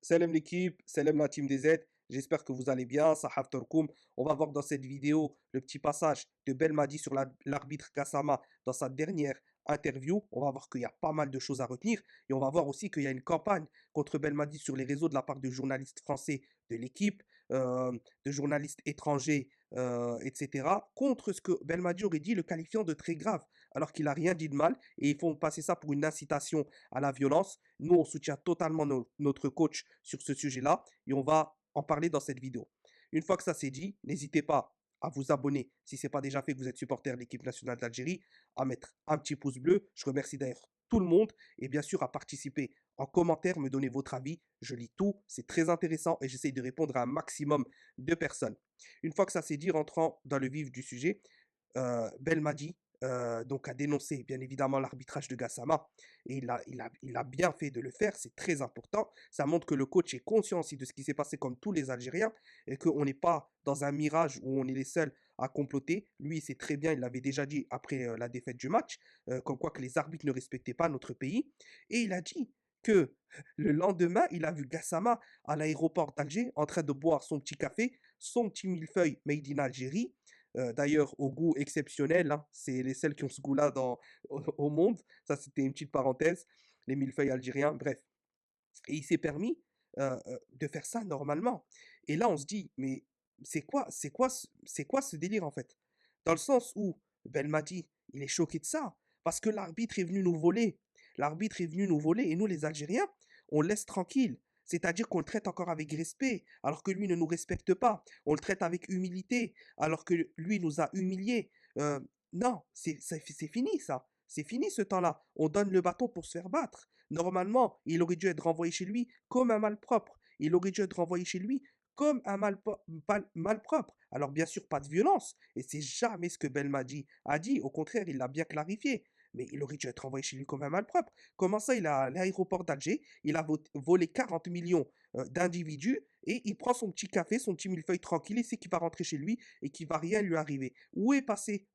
Salam l'équipe, salam la team des Z. J'espère que vous allez bien. Sahaf Torkoum. On va voir dans cette vidéo le petit passage de Belmadi sur l'arbitre Gassama dans sa dernière interview. On va voir qu'il y a pas mal de choses à retenir. Et on va voir aussi qu'il y a une campagne contre Belmadi sur les réseaux de la part de journalistes français de l'équipe, euh, de journalistes étrangers, etc. Contre ce que Belmadi aurait dit, le qualifiant de très grave, alors qu'il n'a rien dit de mal. Et ils font passer ça pour une incitation à la violence. Nous, on soutient totalement notre coach sur ce sujet-là et on va en parler dans cette vidéo. Une fois que ça c'est dit, n'hésitez pas à vous abonner si ce n'est pas déjà fait, que vous êtes supporter de l'équipe nationale d'Algérie, à mettre un petit pouce bleu. Je remercie d'ailleurs tout le monde et bien sûr à participer en commentaire, me donner votre avis. Je lis tout, c'est très intéressant et j'essaye de répondre à un maximum de personnes. Une fois que ça c'est dit, rentrant dans le vif du sujet, Belmadi donc a dénoncé bien évidemment l'arbitrage de Gassama et il a bien fait de le faire, c'est très important. Ça montre que le coach est conscient aussi de ce qui s'est passé comme tous les Algériens et qu'on n'est pas dans un mirage où on est les seuls à comploter. Lui, c'est très bien, il l'avait déjà dit après la défaite du match, comme quoi que les arbitres ne respectaient pas notre pays. Et il a dit que le lendemain, il a vu Gassama à l'aéroport d'Alger en train de boire son petit café, son petit millefeuille made in Algérie, d'ailleurs, au goût exceptionnel, hein, c'est les seuls qui ont ce goût-là au monde. Ça, c'était une petite parenthèse. Les millefeuilles algériens, bref. Et il s'est permis de faire ça normalement. Et là, on se dit, mais c'est quoi ce délire en fait? Dans le sens où Belmadi, il est choqué de ça, parce que l'arbitre est venu nous voler. L'arbitre est venu nous voler, et nous, les Algériens, on le laisse tranquille. C'est-à-dire qu'on le traite encore avec respect, alors que lui ne nous respecte pas. On le traite avec humilité, alors que lui nous a humiliés. Euh, non, c'est fini ça. C'est fini ce temps-là. On donne le bâton pour se faire battre. Normalement, il aurait dû être renvoyé chez lui comme un malpropre. Il aurait dû être renvoyé chez lui comme un malpropre. Alors bien sûr, pas de violence. Et c'est jamais ce que Belmadi a dit. Au contraire, il l'a bien clarifié. Mais il aurait dû être renvoyé chez lui comme un malpropre. Comment ça, il a à l'aéroport d'Alger, il a volé 40 millions d'individus et il prend son petit café, son petit millefeuille tranquille et sait qu'il va rentrer chez lui et qu'il va rien lui arriver. Où est passé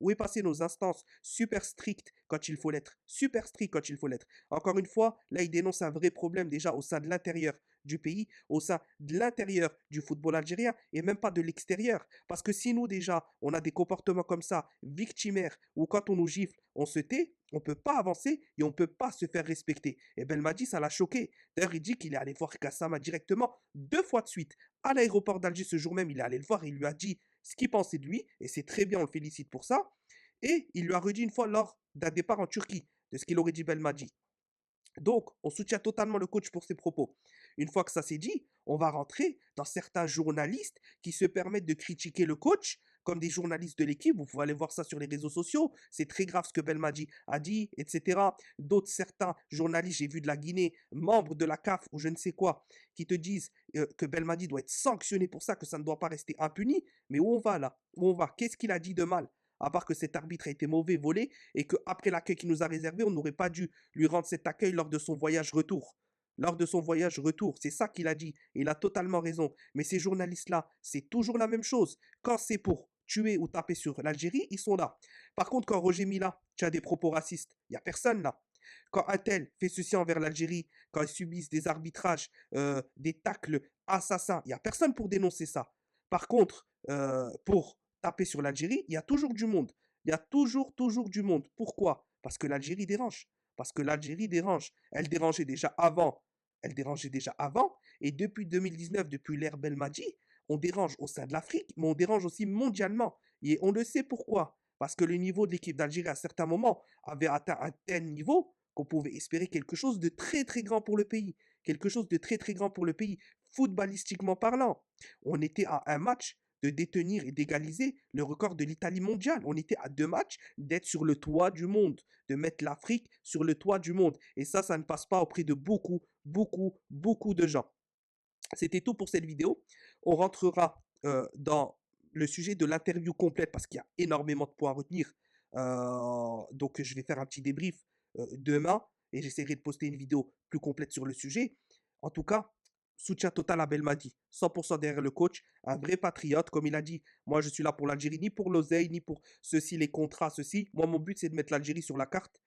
nos instances super strictes quand il faut l'être, super strictes quand il faut l'être. Encore une fois, là, il dénonce un vrai problème déjà au sein de l'intérieur du pays, au sein de l'intérieur du football algérien et même pas de l'extérieur. Parce que si nous déjà, on a des comportements comme ça, victimaires, ou quand on nous gifle, on se tait, on ne peut pas avancer et on ne peut pas se faire respecter. Et Belmadi, ça l'a choqué. D'ailleurs, il dit qu'il est allé voir Gassama directement 2 fois de suite à l'aéroport d'Alger ce jour même. Il est allé le voir et il lui a dit ce qu'il pensait de lui et c'est très bien, on le félicite pour ça. Et il lui a redit une fois lors d'un départ en Turquie de ce qu'il aurait dit Belmadi. Donc, on soutient totalement le coach pour ses propos. Une fois que ça s'est dit, on va rentrer dans certains journalistes qui se permettent de critiquer le coach, comme des journalistes de l'équipe. Vous pouvez aller voir ça sur les réseaux sociaux. C'est très grave ce que Belmadi a dit, etc. D'autres, certains journalistes, j'ai vu de la Guinée, membres de la CAF ou je ne sais quoi, qui te disent que Belmadi doit être sanctionné pour ça, que ça ne doit pas rester impuni. Mais où on va là? Où on va? Qu'est-ce qu'il a dit de mal? À part que cet arbitre a été mauvais, volé, et qu'après l'accueil qu'il nous a réservé, on n'aurait pas dû lui rendre cet accueil lors de son voyage retour. Lors de son voyage retour, c'est ça qu'il a dit. Et il a totalement raison. Mais ces journalistes-là, c'est toujours la même chose. Quand c'est pour tuer ou taper sur l'Algérie, ils sont là. Par contre, quand Roger Mila, tu as des propos racistes, il n'y a personne là. Quand un tel fait ceci envers l'Algérie, quand ils subissent des arbitrages, des tacles assassins, il n'y a personne pour dénoncer ça. Par contre, pour taper sur l'Algérie, il y a toujours du monde. Il y a toujours du monde. Pourquoi? Parce que l'Algérie dérange. Parce que l'Algérie dérange. Elle dérangeait déjà avant. Elle dérangeait déjà avant. Et depuis 2019, depuis l'ère Belmadi, on dérange au sein de l'Afrique, mais on dérange aussi mondialement. Et on le sait pourquoi. Parce que le niveau de l'équipe d'Algérie à certains moments avait atteint un tel niveau qu'on pouvait espérer quelque chose de très très grand pour le pays. Quelque chose de très très grand pour le pays, footballistiquement parlant. On était à un match de détenir et d'égaliser le record de l'Italie mondiale. On était à 2 matchs d'être sur le toit du monde, de mettre l'Afrique sur le toit du monde. Et ça ne passe pas auprès de beaucoup de gens. C'était tout pour cette vidéo. On rentrera dans le sujet de l'interview complète parce qu'il y a énormément de points à retenir. Donc je vais faire un petit débrief demain et j'essaierai de poster une vidéo plus complète sur le sujet. En tout cas, soutien total à Belmadi, 100% derrière le coach, un vrai patriote, comme il a dit. Moi, je suis là pour l'Algérie, ni pour l'oseille, ni pour ceci, les contrats, ceci. Moi, mon but, c'est de mettre l'Algérie sur la carte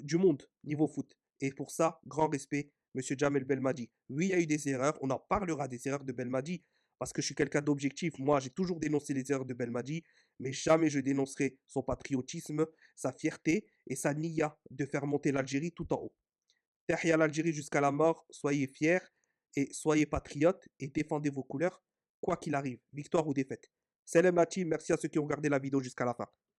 du monde, niveau foot. Et pour ça, grand respect Monsieur Jamel Belmadi. Oui, il y a eu des erreurs. On en parlera des erreurs de Belmadi parce que je suis quelqu'un d'objectif. Moi, j'ai toujours dénoncé les erreurs de Belmadi, mais jamais je dénoncerai son patriotisme, sa fierté et sa nia de faire monter l'Algérie tout en haut. Tahia l'Algérie jusqu'à la mort. Soyez fiers et soyez patriotes et défendez vos couleurs, quoi qu'il arrive, victoire ou défaite. Salam la team, merci à ceux qui ont regardé la vidéo jusqu'à la fin.